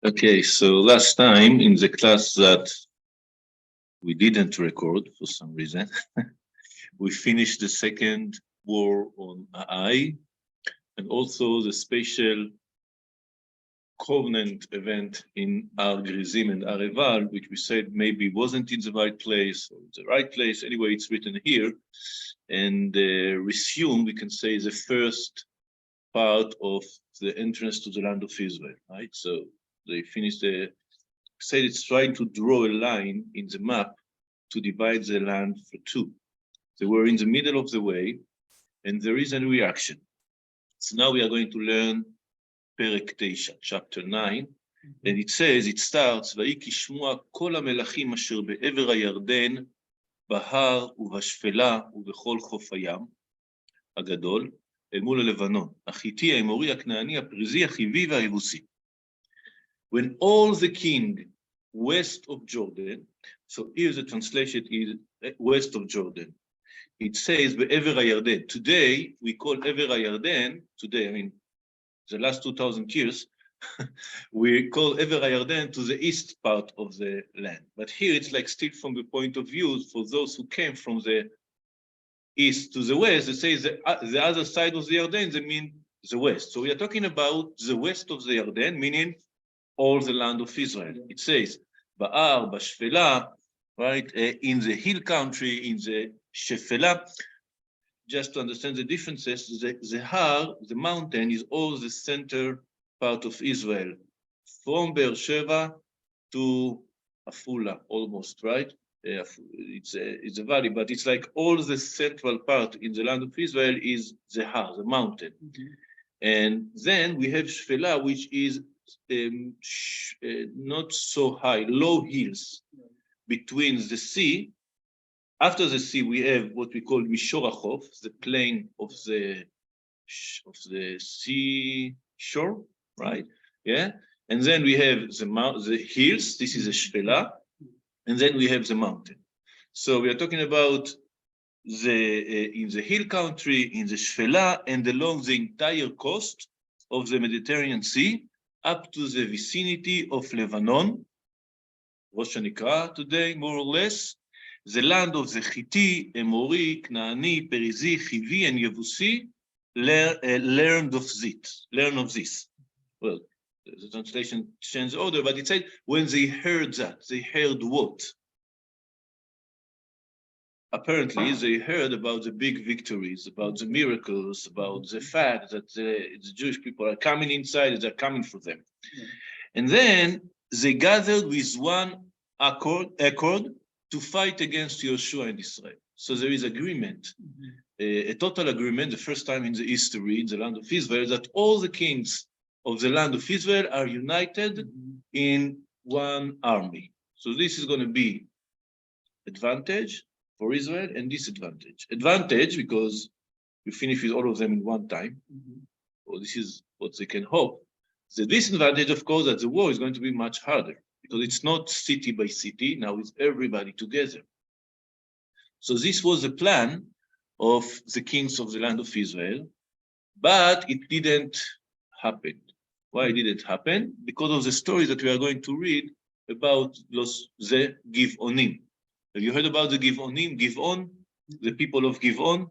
Okay, so last time in the class that we didn't record for some reason, we finished the second war on Ai and also the special covenant event in Ar Grizim and Ar Eval, which we said maybe wasn't in the right place or the right place. Anyway, it's written here. And resume, we can say, the first part of the entrance to the land of Israel, right? So they finished said it's trying to draw a line in the map to divide the land for two. They were in the middle of the way, and there is a reaction. So now we are going to learn Perek Teisha, chapter 9, and it says, it starts, ויהי כשמוע כל המלכים אשר בעבר הירדן, בהר ובשפלה ובכל חוף הים הגדול, אל מול הלבנון, החיתי, האמורי, הכנעני, הפריזי, החיבי והיבוסי. When all the king west of Jordan, so here the translation is west of Jordan. It says בעבר הירדן. Today we call עבר הירדן, today, I mean, the last 2,000 years, we call עבר הירדן to the east part of the land. But here it's like still from the point of view for those who came from the east to the west, it says the other side of the Yarden, they mean the west. So we are talking about the west of the Yarden, meaning all the land of Israel. It says, Ba'ar, Bashfela, right, in the hill country, in the Shefela. Just to understand the differences, the Har, the mountain, is all the center part of Israel, from Beersheba to Afula, almost, right? It's a valley, but it's like all the central part in the land of Israel is the Har, the mountain. And then we have Shfela, which is not so high, low hills between the sea. After the sea, we have what we call Mishor HaChof, the plain of the sea shore, right? Yeah. And then we have the hills. This is a Shfela. And then we have the mountain. So we are talking about in the hill country, in the Shfela, and along the entire coast of the Mediterranean Sea, up to the vicinity of Lebanon, Rosh Hanikra today, more or less, the land of the Hitti, Emori, Knaani, Perizi, Chivi, and Yevusi learned of this. Well, the translation changed order, but it said when they heard that, they heard what? Apparently, they heard about the big victories, about the miracles, about the fact that the Jewish people are coming inside, they're coming for them. And then they gathered with one accord to fight against Yehoshua and Israel. So there is agreement, a total agreement, the first time in the history in the land of Israel, that all the kings of the land of Israel are united in one army. So this is going to be advantage for Israel and disadvantage. Advantage because you finish with all of them in one time. Well, this is what they can hope. The disadvantage, of course, that the war is going to be much harder because it's not city by city. Now it's everybody together. So this was the plan of the kings of the land of Israel, but it didn't happen. Why it didn't happen? Because of the stories that we are going to read about the Givonim. Have you heard about the Givonim? Givon, the people of Givon?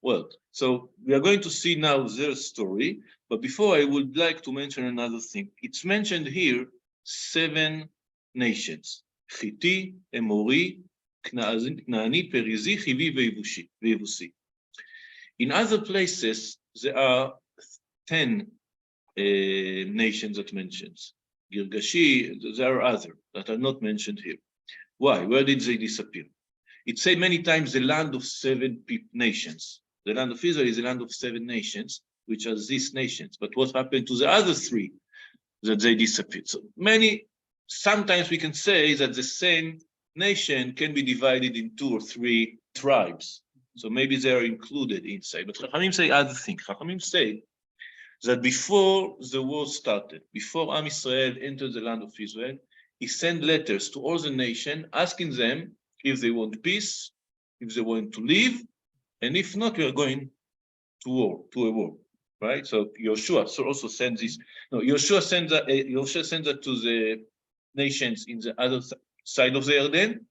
Well, so we are going to see now their story, but before I would like to mention another thing. It's mentioned here 7 nations: Hitti, Emori, Knaani, Perizi, Chivi, Vevusi. In other places, there are 10 nations that mentions. Girgashi, there are others that are not mentioned here. Why? Where did they disappear? It says many times the land of 7 nations. The land of Israel is the land of 7 nations, which are these nations. But what happened to the other 3 that they disappeared? So sometimes we can say that the same nation can be divided in 2 or 3 tribes. So maybe they are included inside. But Chachamim say other things. Chachamim say that before the war started, before Am Israel entered the land of Israel, he sent letters to all the nation asking them if they want peace, if they want to leave, and if not, we are going to a war. right? So Yehoshua also sends this. No, Yehoshua sends that to the nations in the other side of the Jordan,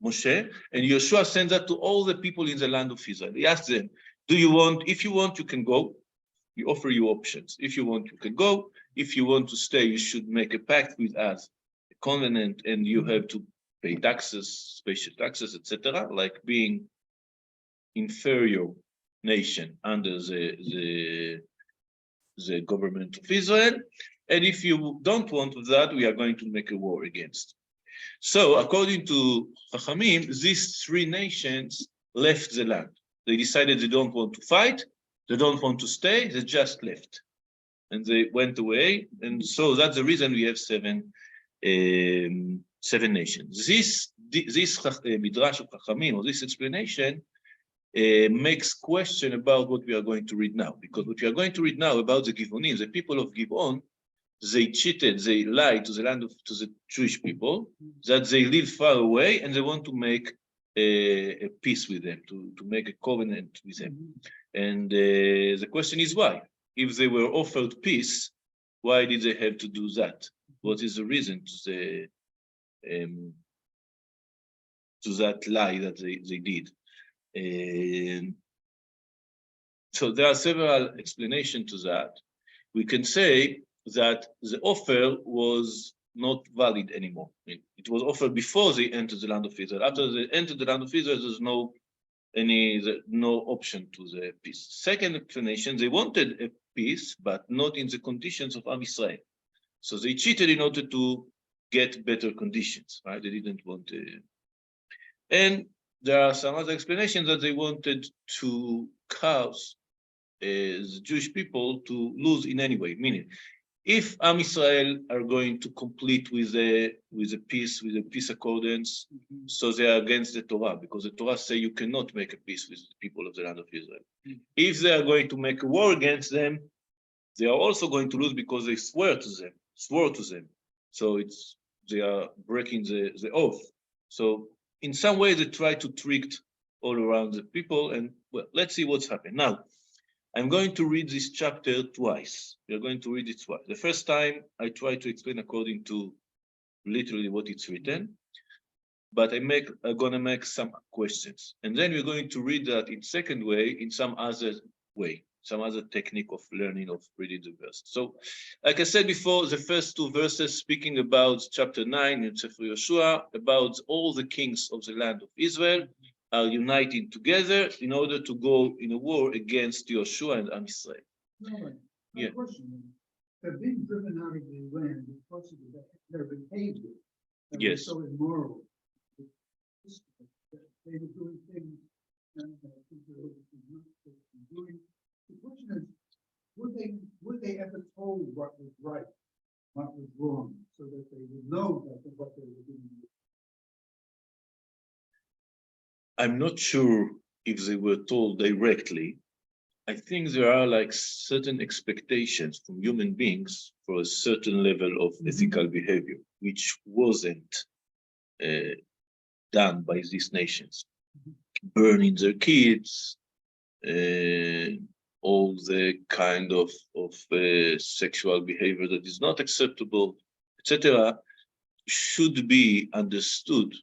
Moshe, and Yehoshua sends that to all the people in the land of Israel. He asks them, "Do you want? If you want, you can go. We offer you options. If you want, you can go. If you want to stay, you should make a pact with us, a covenant, and you have to pay taxes, special taxes, etc., like being inferior nation under the government of Israel. And if you don't want that, we are going to make a war against." So according to Chachamim, these three nations left the land. They decided they don't want to fight, they don't want to stay, they just left. And they went away. And so that's the reason we have seven nations. This Midrash of Chachamim, or this explanation, makes question about what we are going to read now. Because what we are going to read now about the Givonim, the people of Givon, they cheated, they lied to the Jewish people, that they live far away and they want to make a peace with them, to make a covenant with them. And the question is why? If they were offered peace, why did they have to do that? What is the reason to that lie that they did? So there are several explanations to that. We can say that the offer was not valid anymore. It was offered before they entered the land of Israel. After they entered the land of Israel, there's no option to the peace. Second explanation, they wanted a peace, but not in the conditions of Am Yisrael. So they cheated in order to get better conditions, right? They didn't want to. And there are some other explanations that they wanted to cause the Jewish people to lose in any way, meaning if Am Yisrael are going to complete with a peace accordance, so they are against the Torah, because the Torah say you cannot make a peace with the people of the land of Israel. If they are going to make a war against them, they are also going to lose because they swore to them. So they are breaking the oath. So in some way they try to trick all around the people, and well, let's see what's happened now. I'm going to read this chapter twice. We are going to read it twice. The first time I try to explain according to literally what it's written, but I'm going to make some questions. And then we're going to read that in second way, in some other way, some other technique of learning of reading the verse. So, like I said before, the first two verses speaking about chapter 9 in Sefer Yehoshua, about all the kings of the land of Israel, are uniting together in order to go in a war against Yehoshua and Am Yisrael. Yeah. Question. They're being driven out of the land because of their behavior. Yes. So immoral. They were doing things that they were not doing. The question is, were they ever told what was right, what was wrong, so that they would know that what they were doing? I'm not sure if they were told directly. I think there are like certain expectations from human beings for a certain level of ethical behavior, which wasn't done by these nations. Burning their kids, all the kind of sexual behavior that is not acceptable, etc., should be understood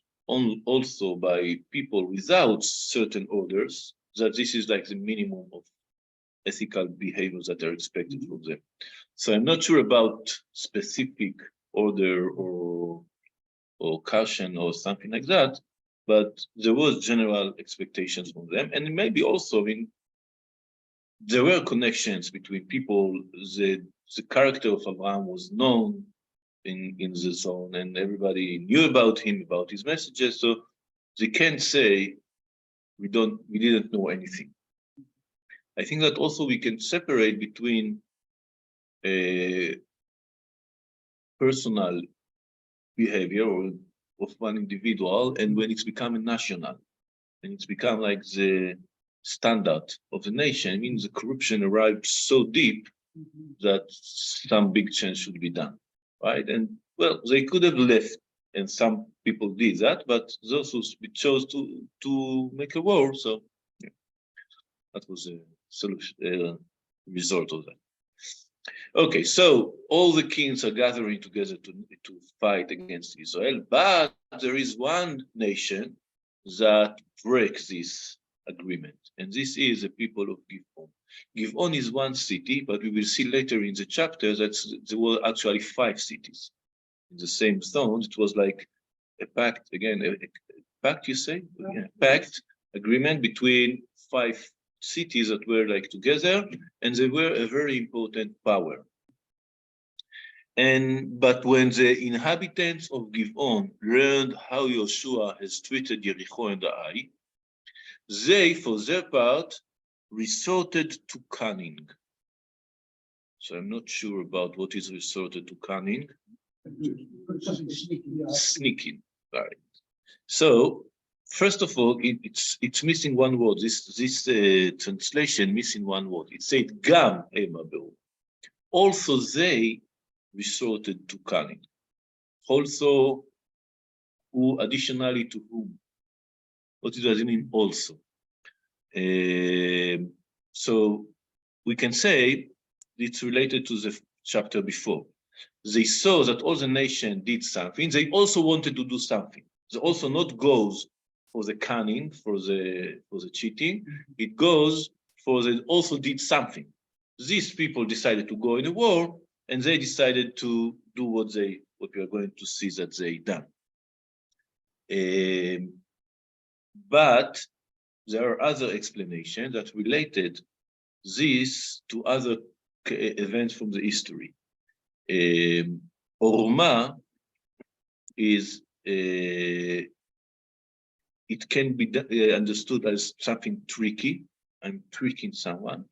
also by people without certain orders, that this is like the minimum of ethical behaviors that are expected from them. So I'm not sure about specific order or caution or something like that, but there was general expectations from them. And maybe also there were connections between people. The character of Abraham was known in the zone, and everybody knew about him, about his messages. So they can't say we didn't know anything. I think that also we can separate between a personal behavior of one individual and when it's become a national, and it's become like the standard of the nation. It means the corruption arrived so deep that some big change should be done, right? And well, they could have left, and some people did that, but those who chose to make a war, so yeah, that was a solution, result of that. Okay, so all the kings are gathering together to fight against Israel, but there is one nation that breaks this agreement, and this is the people of Givon. Givon is one city, but we will see later in the chapter that there were actually 5 cities in the same zone. It was like a pact, again, a pact, you say? Yeah, pact, agreement between 5 cities that were like together, and they were a very important power. But when the inhabitants of Givon learned how Yehoshua has treated Jericho and Ai, they, for their part, resorted to cunning. So I'm not sure about what is resorted to cunning. Sneaking, right? So first of all, it's missing one word. This translation missing one word. It said gam emaberu. Also they resorted to cunning. Also, who additionally to whom? What does it mean also? So we can say it's related to the chapter before. They saw that all the nation did something. They also wanted to do something. They also not goes for the cunning, for the cheating. It goes for they also did something. These people decided to go in a war, and they decided to do what we are going to see that they done. But there are other explanations that related this to other events from the history. Orma is, it can be understood as something tricky. I'm tricking someone.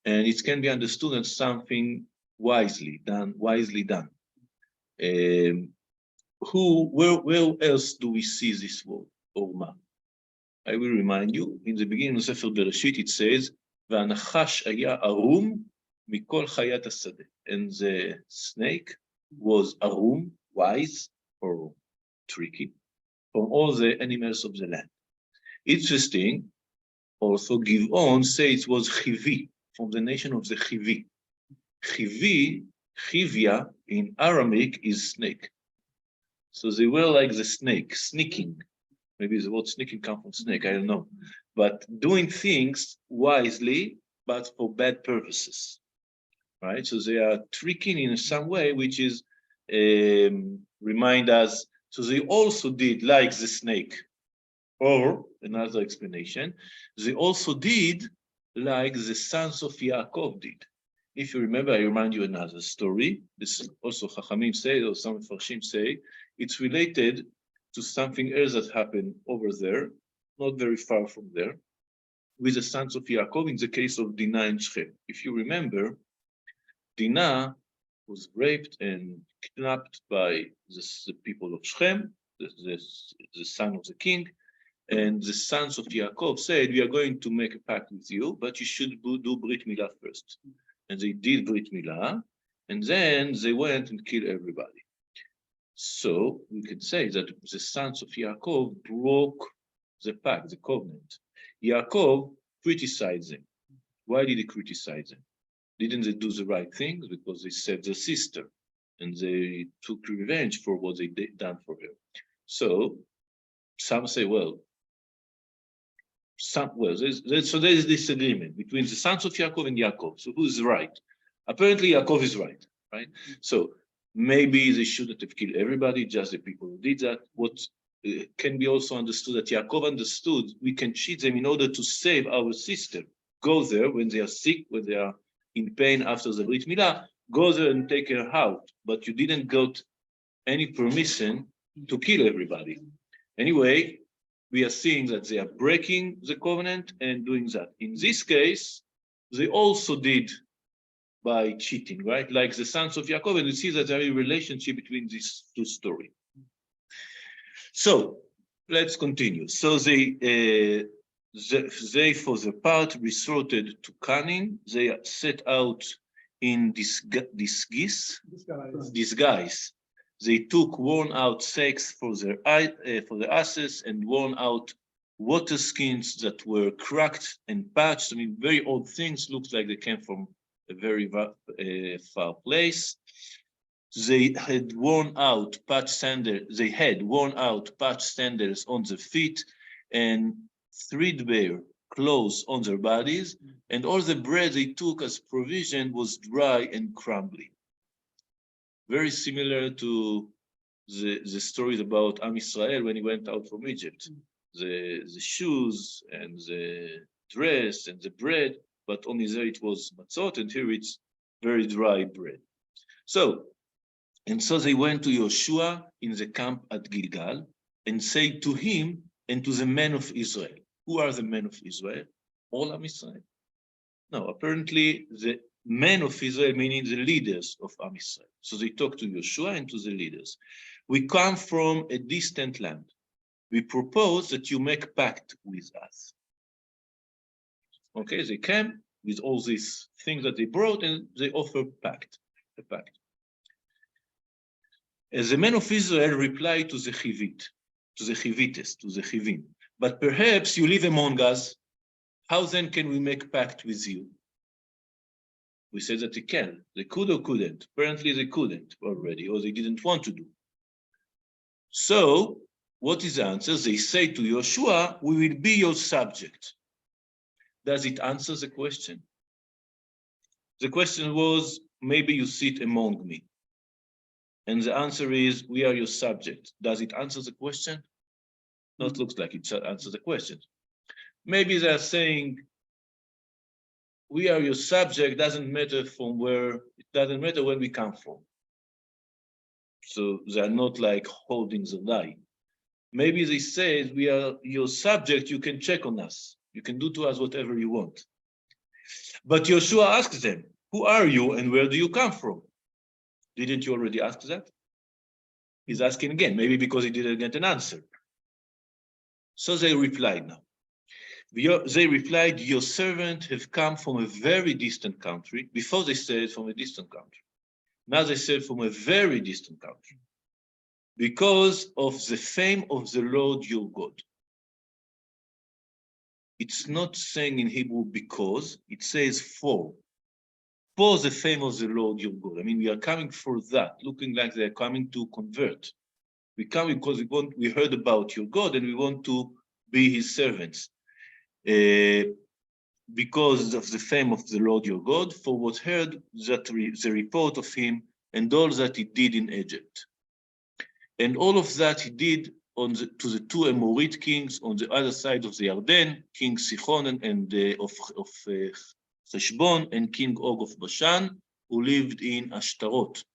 And it can be understood as something wisely done. Where else do we see this word, Orma? I will remind you, in the beginning of Sefer Bereshit, it says, "V'anachash haya arum mikol chayat hasadeh," and the snake was arum, wise or tricky, from all the animals of the land. Interesting, also Givon says it was Chivi, from the nation of the Chivi. Chivi, Chivia in Aramaic is snake. So they were like the snake, sneaking. Maybe the word sneaking comes from snake, I don't know. But doing things wisely, but for bad purposes, right? So they are tricking in some way, which is, remind us, so they also did like the snake, or another explanation, they also did like the sons of Yaakov did. If you remember, I remind you another story. This also Chachamim say, or some Farshim say, it's related to something else that happened over there, not very far from there, with the sons of Yaakov in the case of Dinah and Shechem. If you remember, Dinah was raped and kidnapped by the people of Shechem, the son of the king, and the sons of Yaakov said, "We are going to make a pact with you, but you should do Brit Milah first." And they did Brit Milah, and then they went and killed everybody. So we can say that the sons of Yaakov broke the pact, the covenant. Yaakov criticized them. Why did he criticize them? Didn't they do the right thing? Because they saved their sister, and they took revenge for what they done for her. So some say, well, there's disagreement between the sons of Yaakov and Yaakov. So who's right? Apparently Yaakov is right? So maybe they shouldn't have killed everybody, just the people who did that. What can be also understood that Yaakov understood we can cheat them in order to save our sister. Go there when they are sick, when they are in pain after the Brit Milah, go there and take her out. But you didn't got any permission to kill everybody. Anyway, we are seeing that they are breaking the covenant and doing that. In this case, they also did by cheating, right? Like the sons of Yaakov, and we see that there is a relationship between these two stories. So let's continue. So they for the part resorted to cunning. They set out in disguise. They took worn-out sacks for their asses and worn-out water skins that were cracked and patched. I mean, very old things. Looked like they came from a very far place. They had worn out patch sandals. They had worn out patch sandals on their feet and threadbare clothes on their bodies, and all the bread they took as provision was dry and crumbly. Very similar to the stories about Am Israel when he went out from Egypt. The shoes and the dress and the bread, but only there it was matzot, and here it's very dry bread. So they went to Yehoshua in the camp at Gilgal and said to him and to the men of Israel. Who are the men of Israel? All Am Israel. No, apparently the men of Israel, meaning the leaders of Am Israel. So they talked to Yehoshua and to the leaders. We come from a distant land. We propose that you make pact with us. Okay, they came with all these things that they brought and they offer a pact. As the men of Israel replied to the Chivites, to the Chivim, but perhaps you live among us, how then can we make pact with you? We said that they can. They could or couldn't. Apparently they couldn't already, or they didn't want to do. So, what is the answer? They say to Yehoshua, we will be your subject. Does it answer the question? The question was, maybe you sit among me. And the answer is, we are your subject. Does it answer the question? Not looks like it answers the question. Maybe they're saying, we are your subject, doesn't matter from where, it doesn't matter where we come from. So they're not like holding the line. Maybe they say, we are your subject, you can check on us. You can do to us whatever you want. But Yehoshua asks them, who are you and where do you come from? Didn't you already ask that? He's asking again, maybe because he didn't get an answer. So they replied now. They replied, your servant have come from a very distant country. Before they said from a distant country. Now they said from a very distant country. Because of the fame of the Lord your God. It's not saying in Hebrew because, it says for. For the fame of the Lord your God. I mean, we are coming for that, looking like they're coming to convert. We come because we heard about your God and we want to be his servants. Because of the fame of the Lord your God, for what heard that the report of him and all that he did in Egypt. And all of that he did to the two Amorite kings on the other side of the Yarden, King Sichon of Heshbon and King Og of Bashan, who lived in Ashtaroth.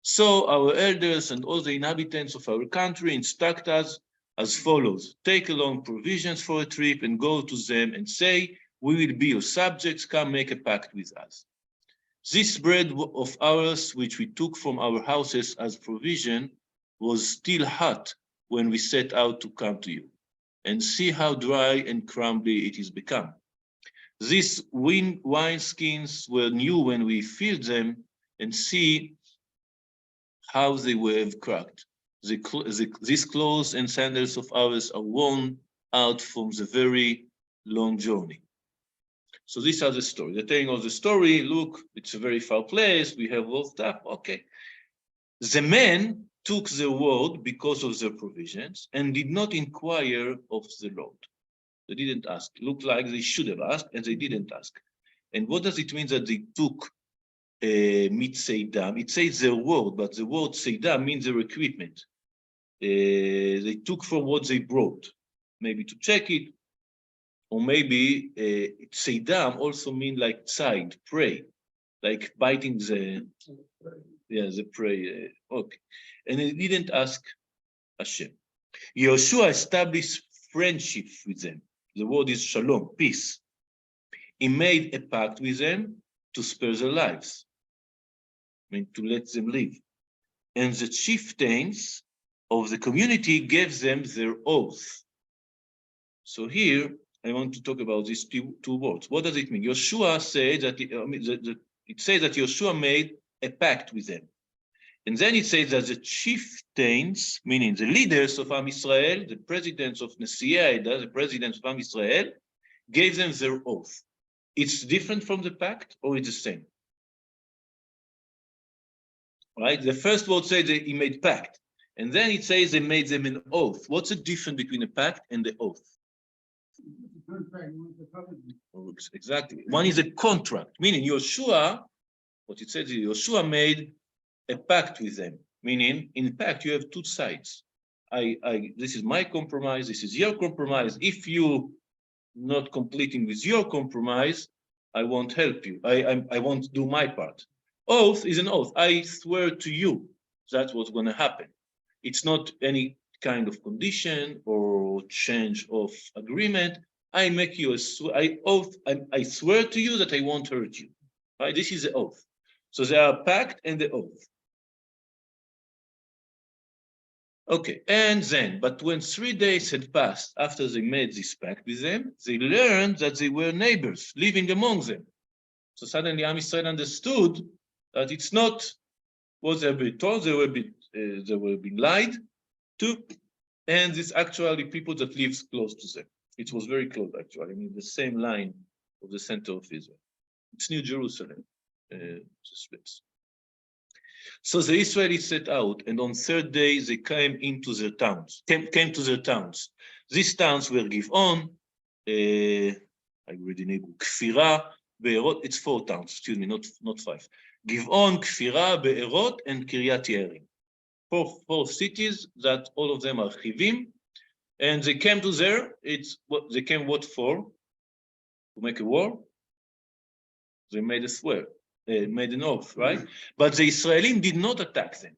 So our elders and all the inhabitants of our country instruct us as follows. Take along provisions for a trip and go to them and say, we will be your subjects, come make a pact with us. This bread of ours, which we took from our houses as provision, was still hot when we set out to come to you. And see how dry and crumbly it is become. These wineskins were new when we filled them, and see how they were cracked. These clothes and sandals of ours are worn out from the very long journey. So these are the story. They're telling us the story. Look, it's a very far place. We have all stuff. Okay. The men took the word because of their provisions and did not inquire of the Lord. They didn't ask. Looked like they should have asked, and they didn't ask. And what does it mean that they took mitseidam? It says their word, but the word seidam means their equipment. They took from what they brought, maybe to check it, or maybe seidam also mean like tzide, prey, like biting the prey. Okay, and they didn't ask Hashem. Yehoshua established friendship with them. The word is shalom, peace. He made a pact with them to spare their lives, I mean, to let them live. And the chieftains of the community gave them their oath. So here, I want to talk about these two words. What does it mean? Yehoshua said that, it says that Yehoshua made a pact with them. And then it says that the chieftains, meaning the leaders of Am Israel, the presidents of Nesiei Haida, the presidents of Am Israel, gave them their oath. it's different from the pact or it's the same? Right? The first word says that he made pact, and then it says they made them an oath. What's the difference between a pact and the oath? Exactly. One is a contract, meaning Yehoshua, what it says is Yehoshua made a pact with them, meaning in pact you have two sides. This is my compromise, this is your compromise. If you not completing with your compromise, I won't help you. I won't do my part. Oath is an oath. I swear to you that's what's going to happen. It's not any kind of condition or change of agreement. I make you I swear to you that I won't hurt you. Right? This is the oath. So there are pact and the oath. Okay, and then, but when 3 days had passed after they made this pact with them, they learned that they were neighbors living among them. So suddenly Am Yisrael understood that it's not what they were being told, they were being lied to, and it's actually people that live close to them. It was very close, actually. I mean, the same line of the center of Israel. It's New Jerusalem, this place. So the Israelites set out, and on third day they came into their towns. Came to their towns. These towns were Givon, I already named Kfira, Be'erot. It's 4 towns. Excuse me, not 5. Givon, Kfira, Be'erot, and Kiryat Yearim. Four cities that all of them are Chivim, and they came to there. They came what for? To make a war. They made a swear. Made an oath, right? But the Israelim did not attack them,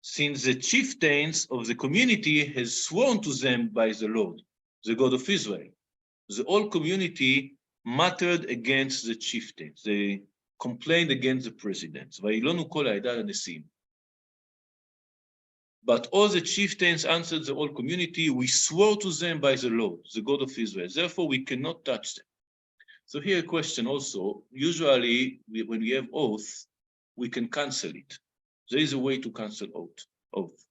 since the chieftains of the community has sworn to them by the Lord, the God of Israel. The whole community muttered against the chieftains. They complained against the presidents. But all the chieftains answered the whole community, we swore to them by the Lord, the God of Israel. Therefore, we cannot touch them. So here a question also, usually when we have oath, we can cancel it. There is a way to cancel oath,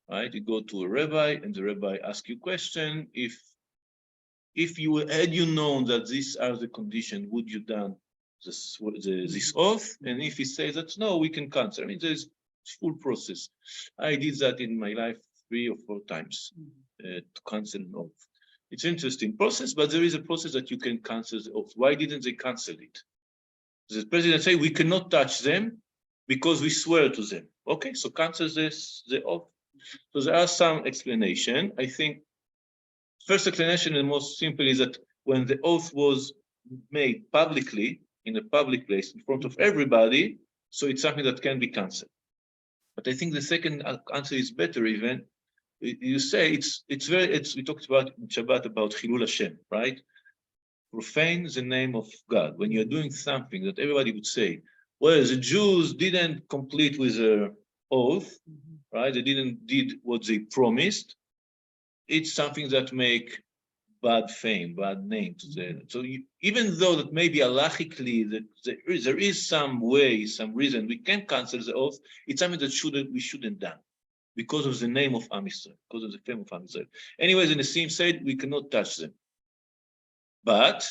right? You go to a rabbi and the rabbi asks you a question. If you had known that these are the conditions, would you done this oath? And if he says that no, we can cancel. I mean, there's full process. I did that in my life 3 or 4 times to cancel an oath. It's an interesting process, but there is a process that you can cancel the oath. Why didn't they cancel it? The president say we cannot touch them because we swear to them. Okay, so cancel the oath. So there are some explanation. I think first explanation and most simple is that when the oath was made publicly in a public place in front of everybody, so it's something that can be cancelled. But I think the second answer is better even. You say we talked about in Shabbat about Chilul Hashem, right? Profane the name of God. When you're doing something that everybody would say, well, the Jews didn't complete with their oath, right? They didn't did what they promised. It's something that make bad fame, bad name to them. So even though that maybe halachically that there is some way, some reason we can cancel the oath, it's something that we shouldn't done. Because of the name of Am Yisrael, because of the fame of Am Yisrael. Anyways, in the same said, we cannot touch them. But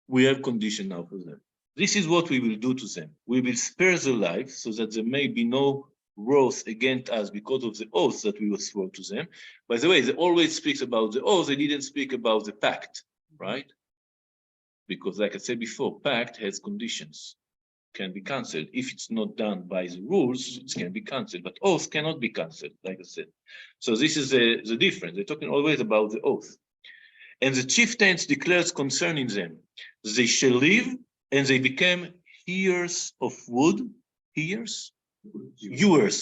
we have condition now for them. This is what we will do to them. We will spare their lives so that there may be no wrath against us because of the oath that we will swear to them. By the way, they always speak about the oath, they didn't speak about the pact, right? Because like I said before, pact has conditions. Can be cancelled. If it's not done by the rules, it can be cancelled, but oath cannot be cancelled, like I said. So this is the difference. They're talking always about the oath. And the chieftains declares concerning them, they shall live and they became hewers of wood, hewers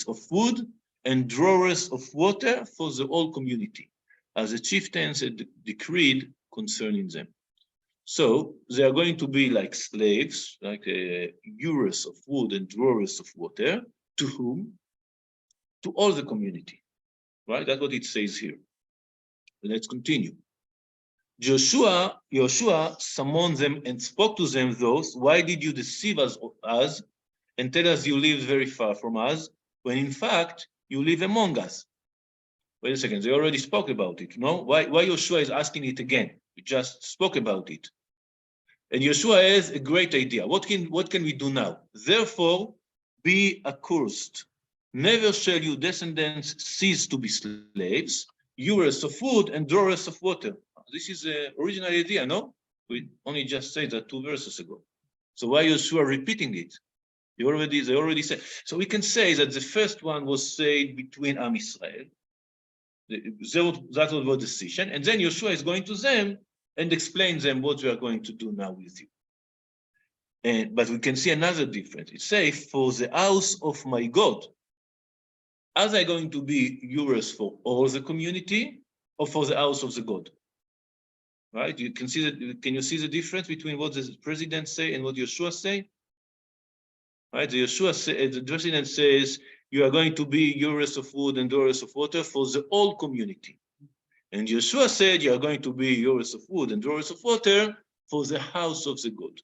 of wood and drawers of water for the whole community, as the chieftains had decreed concerning them. So they are going to be like slaves, like hewers of wood and drawers of water. To whom? To all the community, right? That's what it says here. Let's continue. Yehoshua summoned them and spoke to them those, why did you deceive us and tell us you live very far from us, when in fact you live among us? Wait a second, they already spoke about it, no? Why Yehoshua is asking it again? We just spoke about it. And Yehoshua has a great idea. What can we do now? Therefore, be accursed. Never shall your descendants cease to be slaves, hewers of wood and drawers of water. This is the original idea, no? We only just said that 2 verses ago. So why Yehoshua repeating it? They already said. So we can say that the first one was said between Am Israel. That was the decision. And then Yehoshua is going to them and explain them what we are going to do now with you. But we can see another difference. It says, for the house of my God, are they going to be hewers for all the community or for the house of the God? Right? You can see that. Can you see the difference between what the president say and what Yehoshua say? Right? The president says you are going to be hewers of wood and drawers of water for the whole community. And Yehoshua said you are going to be hewers of wood and drawers of water for the house of the God.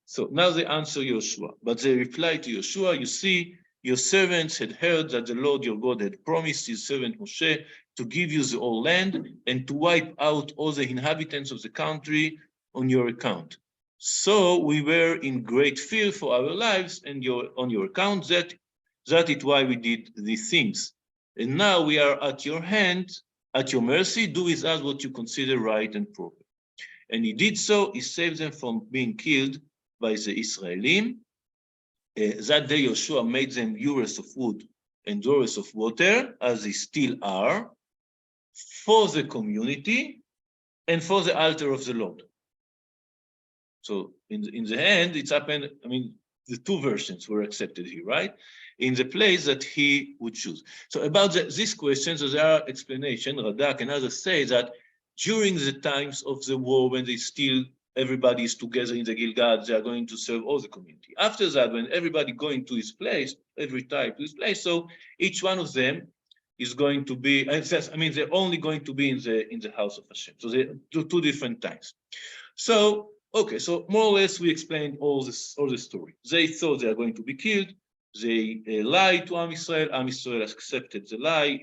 So now they answer Yehoshua, but they reply to Yehoshua, you see, your servants had heard that the Lord your God had promised his servant Moshe to give you the whole land and to wipe out all the inhabitants of the country on your account. So we were in great fear for our lives and on your account, that is why we did these things. And now we are at your hand, at your mercy, do with us what you consider right and proper. And he did so, he saved them from being killed by the Israelim. That day Yehoshua made them hewers of wood and drawers of water, as they still are, for the community and for the altar of the Lord. So in the end, it's happened, I mean, the 2 versions were accepted here, right? In the place that he would choose. So about this question, so there are explanations. Radak and others say that during the times of the war, when everybody is together in the Gilgad, they are going to serve all the community. After that, when everybody going to his place, every type to his place, so each one of them is going to be, they're only going to be in the house of Hashem. So they're 2 different times. So, okay, so more or less we explained all the story. They thought they are going to be killed. They lied to Am Israel accepted the lie,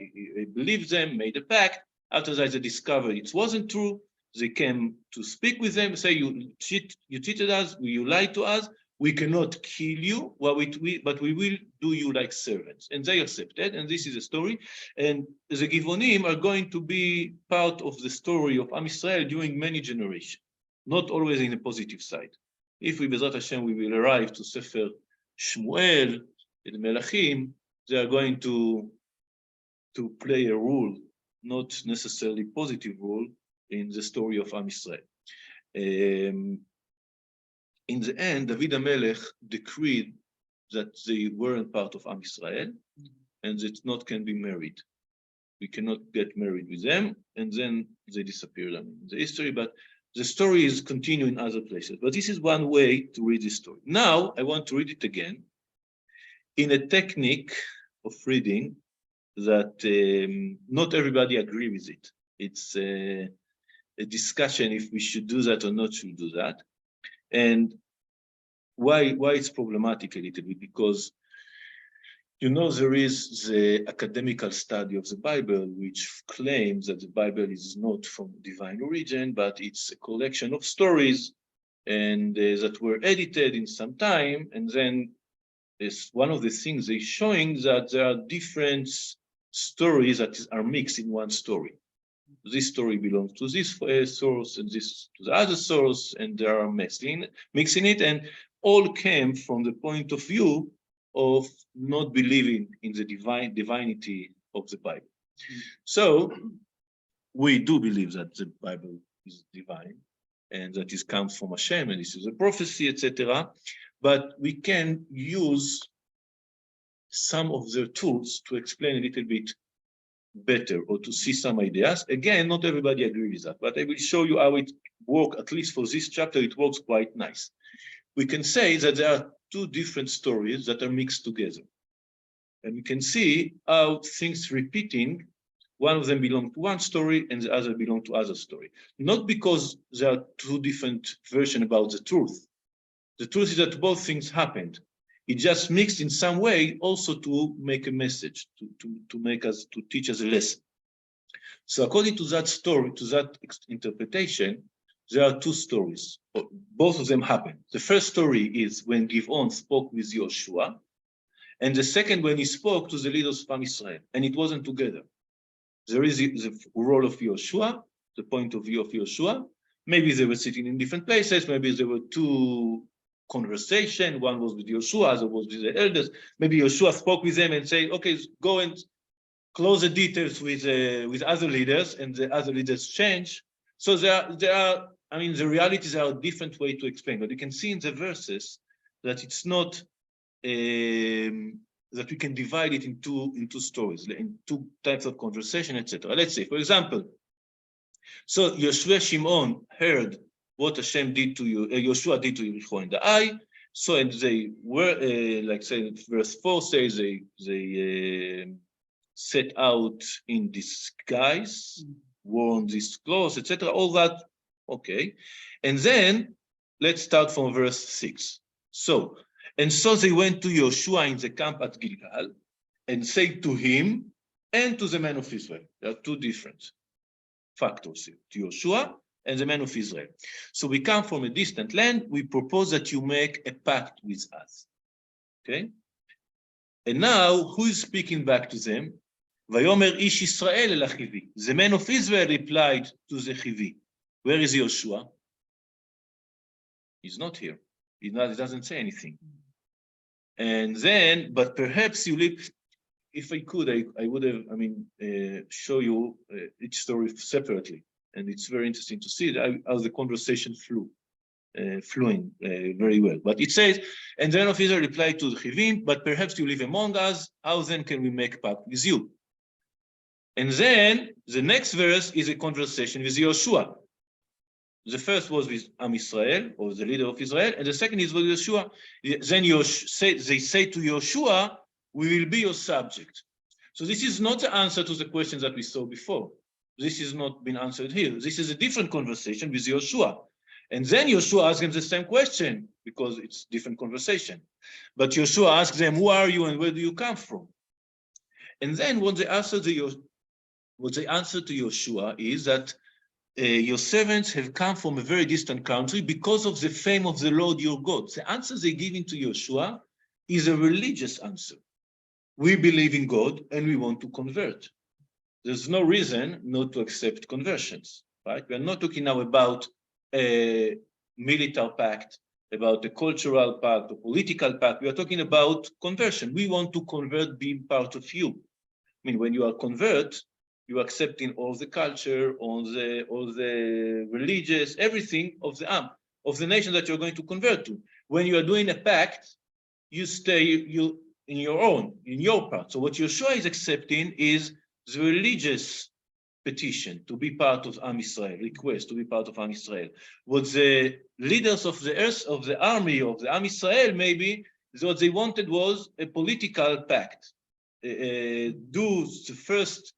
believed them, made a pact. After that, they discovered it wasn't true. They came to speak with them, say, you cheated us, you lied to us, we cannot kill you, but we will do you like servants. And they accepted, and this is the story. And the Givonim are going to be part of the story of Am Israel during many generations, not always in a positive side. If we, Bezrat Hashem, we will arrive to Sefer Shmuel, and Melachim, they are going to play a role, not necessarily positive role, in the story of Am Israel. In the end, David HaMelech decreed that they weren't part of Am Israel, and that not can be married. We cannot get married with them, and then they disappeared in the history, but the story is continuing in other places. But this is one way to read this story. Now, I want to read it again in a technique of reading that not everybody agree with it. It's a discussion if we should do that or not should do that. And why it's problematic a little bit, because there is the academical study of the Bible, which claims that the Bible is not from divine origin, but it's a collection of stories and that were edited in some time. And then it's one of the things they're showing that there are different stories that are mixed in one story. This story belongs to this source and this to the other source, and they are mixing it, and all came from the point of view of not believing in the divinity of the Bible. So we do believe that the Bible is divine and that it comes from Hashem and this is a prophecy, etc. But we can use some of their tools to explain a little bit better or to see some ideas. Again, not everybody agrees with that, but I will show you how it works. At least for this chapter, it works quite nice. We can say that there are 2 different stories that are mixed together. And we can see how things repeating, one of them belongs to one story and the other belongs to other story. Not because there are 2 different versions about the truth. The truth is that both things happened. It just mixed in some way also to make a message, to teach us a lesson. So according to that story, to that interpretation, there are two stories. Both of them happen. The first story is when Givon spoke with Yehoshua, and the second when he spoke to the leaders of Am Israel, and it wasn't together. There is the role of Yehoshua, the point of view of Yehoshua. Maybe they were sitting in different places. Maybe there were two conversations. One was with Yehoshua, other was with the elders. Maybe Yehoshua spoke with them and said, okay, go and close the details with other leaders, and the other leaders change. So there are, I mean, the realities are a different way to explain, but you can see in the verses that it's not, that we can divide it into stories, in two types of conversation, etc. Let's say, for example, so Yoshua Shimon heard what Hashem did to you, Yehoshua did to Yericho in the eye. So, and they were, like say, verse 4 says they set out in disguise, worn these clothes, etc. All that, okay. And then let's start from verse 6. So, and so they went to Yehoshua in the camp at Gilgal and said to him and to the men of Israel. There are two different factors here, to Yehoshua and the men of Israel. So we come from a distant land, we propose that you make a pact with us. Okay? And now, who is speaking back to them? Vayomer ish Israel el achivi. The men of Israel replied to the Chivi. Where is Yehoshua? He's not here. He doesn't say anything. And then, but perhaps you live, if I could, I would have, I mean, show you each story separately. And it's very interesting to see how the conversation flowing very well. But it says, and the men of Israel replied to the Chivim, but perhaps you live among us, how then can we make pact with you? And then the next verse is a conversation with Yehoshua. The first was with Am Israel, or the leader of Israel, and the second is with Yehoshua. Then they say to Yehoshua, we will be your subject. So this is not the answer to the questions that we saw before. This has not been answered here. This is a different conversation with Yehoshua. And then Yehoshua asks him the same question, because it's different conversation. But Yehoshua asks them, who are you and where do you come from? And then what they answer to Yehoshua is that your servants have come from a very distant country because of the fame of the Lord your God. The answer they give to Yehoshua is a religious answer. We believe in God and we want to convert. There's no reason not to accept conversions, right? We're not talking now about a military pact, about a cultural pact, a political pact. We are talking about conversion. We want to convert, being part of you. I mean, when you are convert, you are accepting all the culture, all the religious, everything of the nation that you're going to convert to. When you are doing a pact, you stay in your part. So what Yehoshua is accepting is the religious petition to be part of Am Israel, request to be part of Am Israel. What the leaders of the earth, of the army, of the Am Israel, maybe, what they wanted was a political pact. Do the first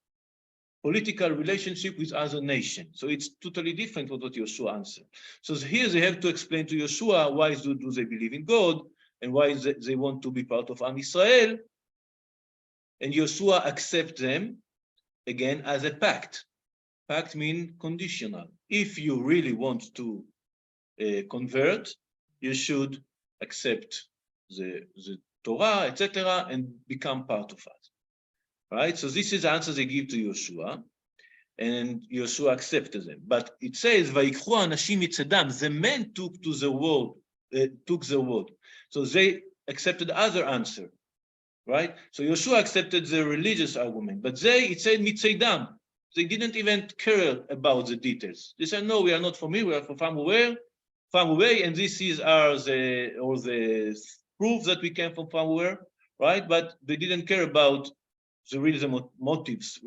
political relationship with other nation. So it's totally different from what Yehoshua answered. So here they have to explain to Yehoshua why do they believe in God and why they want to be part of Am Israel. And Yehoshua accepts them again as a pact. Pact means conditional. If you really want to convert, you should accept the Torah, etc., and become part of us. Right? So this is the answer they give to Yehoshua, and Yehoshua accepted them. But it says, "Vayikchu anashim mitzadam." The men took the word. So they accepted the other answer, right? So Yehoshua accepted the religious argument, but it said mitzadam. They didn't even care about the details. They said, "No, we are not from here. We are from far away, and this is the proof that we came from far away, right?" But they didn't care about the real motives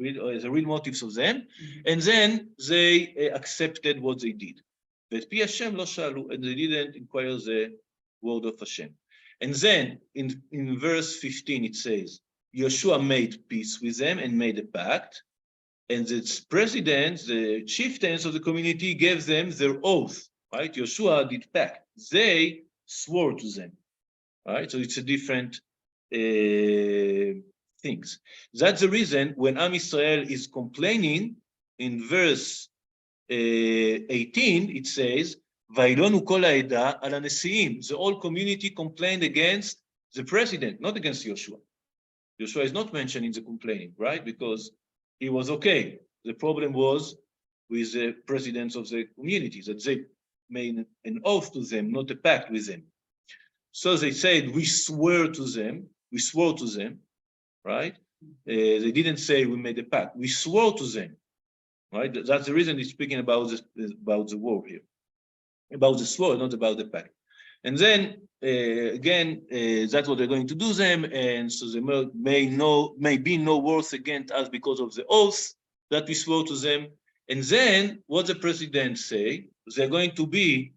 of them, and then they accepted what they did. But pi Hashem lo shalu, and they didn't inquire the word of Hashem. And then in verse 15 it says, Yehoshua made peace with them and made a pact, and the presidents, the chieftains of the community gave them their oath, right? Yehoshua did pact. They swore to them, right? So it's a different things. That's the reason when Am Israel is complaining in verse 18, it says, "Vailonu kol ha'eda al hanesiim." The whole community complained against the president, not against Yehoshua. Yehoshua is not mentioned in the complaining, right? Because he was okay. The problem was with the presidents of the community, that they made an oath to them, not a pact with them. So they said, we swore to them, right? They didn't say we made a pact, we swore to them, right? That's the reason he's speaking about the war here, about the sword, not about the pact. And then again, that's what they're going to do them, and so they may be no worse against us because of the oath that we swore to them. And then what the president say? They're going to be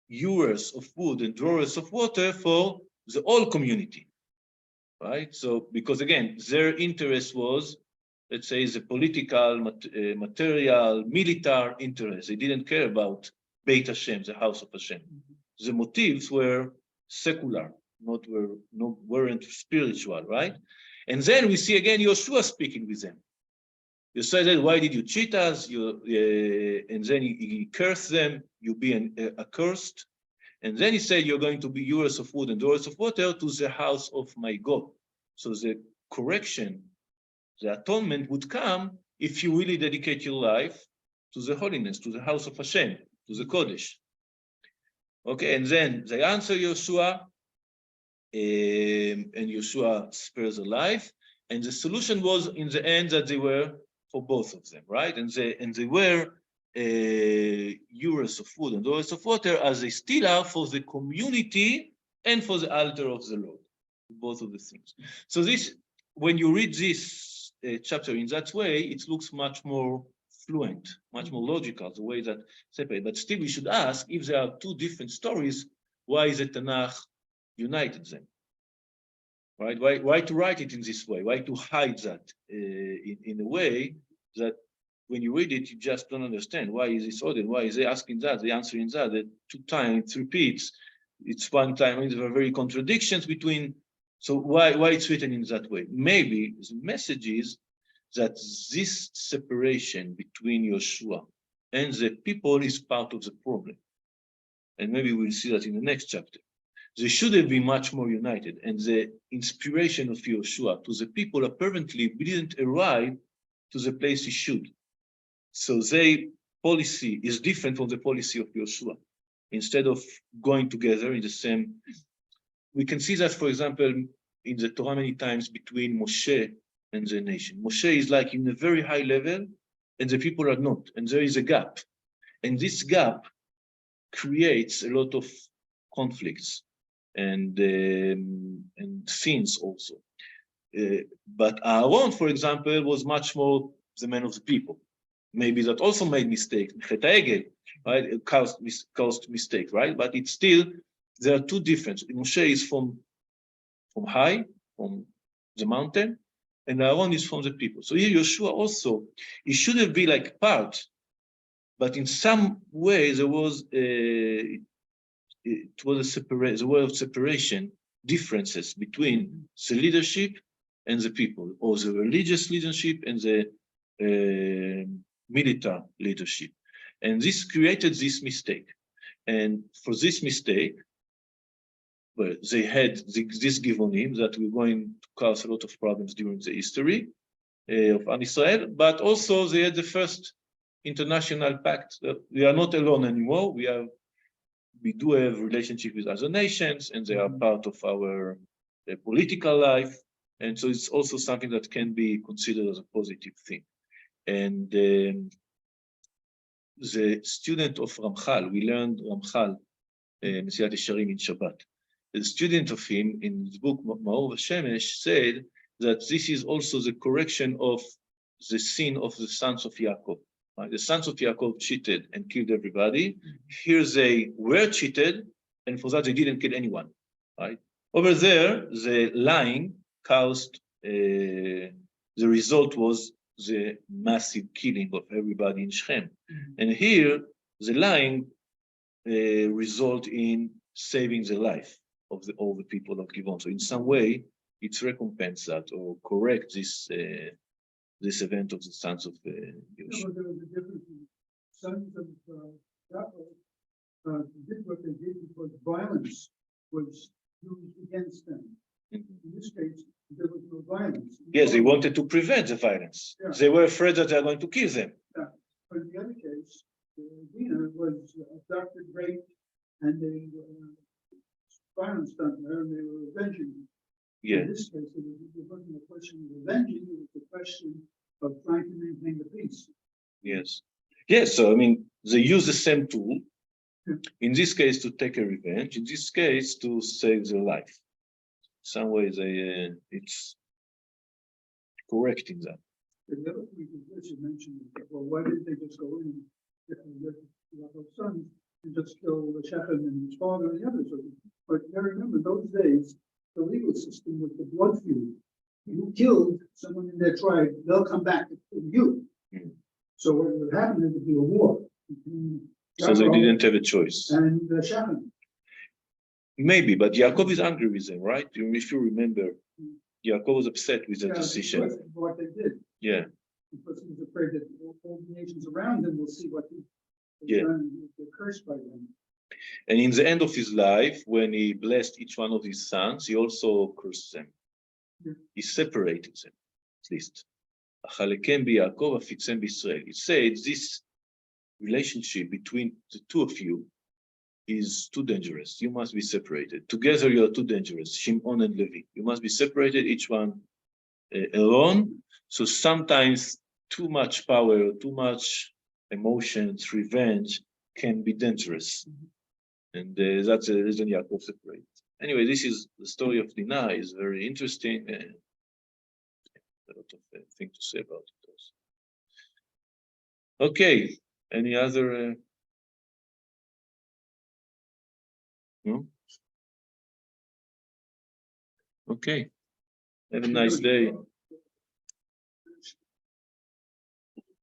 hewers of wood and drawers of water for the whole community, right? So because again, their interest was, let's say, the political, material, military interest. They didn't care about Beit Hashem, the house of Hashem. The motives were secular, weren't spiritual, right? And then we see again Yehoshua speaking with them. You said, why did you cheat us? And then he cursed them, you be accursed. And then he said, you're going to be hewers of wood and drawers of water to the house of my God. So the correction, the atonement would come if you really dedicate your life to the holiness, to the house of Hashem, to the Kodesh. Okay, and then they answer Yehoshua, and Yehoshua spares a life. And the solution was in the end that they were for both of them, right? And they were hewers of wood and drawers of water, as they still are for the community and for the altar of the Lord, both of the things. So this, when you read this chapter in that way, it looks much more fluent, much more logical, the way that separate. But still, we should ask, if there are two different stories, why is the Tanakh united them? Right? Why to write it in this way? Why to hide that in a way that when you read it, you just don't understand. Why is this ordered? Why is they asking that? They answering that? That 2 times it repeats. It's 1 time. There are very contradictions between. So why it's written in that way? Maybe the message is that this separation between Yehoshua and the people is part of the problem. And maybe we'll see that in the next chapter. They should have been much more united, and the inspiration of Yehoshua to the people apparently didn't arrive to the place he should. So their policy is different from the policy of Yehoshua. Instead of going together in the same, we can see that, for example, in the Torah many times between Moshe and the nation. Moshe is like in a very high level, and the people are not, and there is a gap. And this gap creates a lot of conflicts and sins also. But Aaron, for example, was much more the man of the people. Maybe that also made mistakes, right? It caused mistake, right? But it's still, there are two differences. Moshe is from high, from the mountain, and Aaron is from the people. So here Yehoshua also, he shouldn't be like part, but in some way there was it was a way of separation, differences between the leadership and the people, or the religious leadership and the military leadership. And this created this mistake. And for this mistake, well, they had this givonim that we're going to cause a lot of problems during the history of Am Israel, but also they had the first international pact. We are not alone anymore. We do have relationship with other nations, and they are part of our political life. And so it's also something that can be considered as a positive thing. And the student of Ramchal, we learned Ramchal, Mesilat Yesharim in Shabbat. The student of him in his book Ma'or V'Shemesh said that this is also the correction of the sin of the sons of Yaakov. Right? The sons of Yaakov cheated and killed everybody. Here they were cheated, and for that they didn't kill anyone. Right? Over there, the lying caused, the result was the massive killing of everybody in Shechem. And here, the lying result in saving the life of all the people of Givon. So in some way, it's recompense that or correct this this event of the sons of Yehoshua. There was a difference sons of Yaakov did what they did because violence was used against them. In this case, there was no violence. Yes, they wanted to prevent the violence. Yeah. They were afraid that they are going to kill them. Yeah. But in the other case, Dinah was abducted, raped, and they violence done to her, and they were avenging her. Yeah. In this case, it wasn't a question of avenging, it was a question of trying to maintain the peace. Yes. Yes, so I mean, they use the same tool, in this case to take a revenge, in this case to save their life. Some way it's correcting that. The other thing that you mentioned, well, why didn't they just go in and let Yaakov's sons and just kill the Shechem and his father and the others? But you remember, those days, the legal system was the blood feud. You killed someone in their tribe, they'll come back to kill you. So what would happen is there'd be a war between So they Yaakov didn't have a choice. and Shechem. Maybe, but Yaakov is angry with them, right? If you remember, Yaakov was upset with the decision. Because of what they did. Yeah. Because he was afraid that all the nations around him will see what they've done, and they're cursed by them. And in the end of his life, when he blessed each one of his sons, he also cursed them. Yeah. He separated them, at least. It says this relationship between the two of you is too dangerous. You must be separated. Together you are too dangerous, Shimon and Levi. You must be separated, each one alone. So sometimes too much power, too much emotions, revenge can be dangerous. And that's the reason Yaakov separated. Anyway, this is the story of Dinah, is very interesting. A lot of things to say about it also. Okay, any other? No? Okay, have a nice day.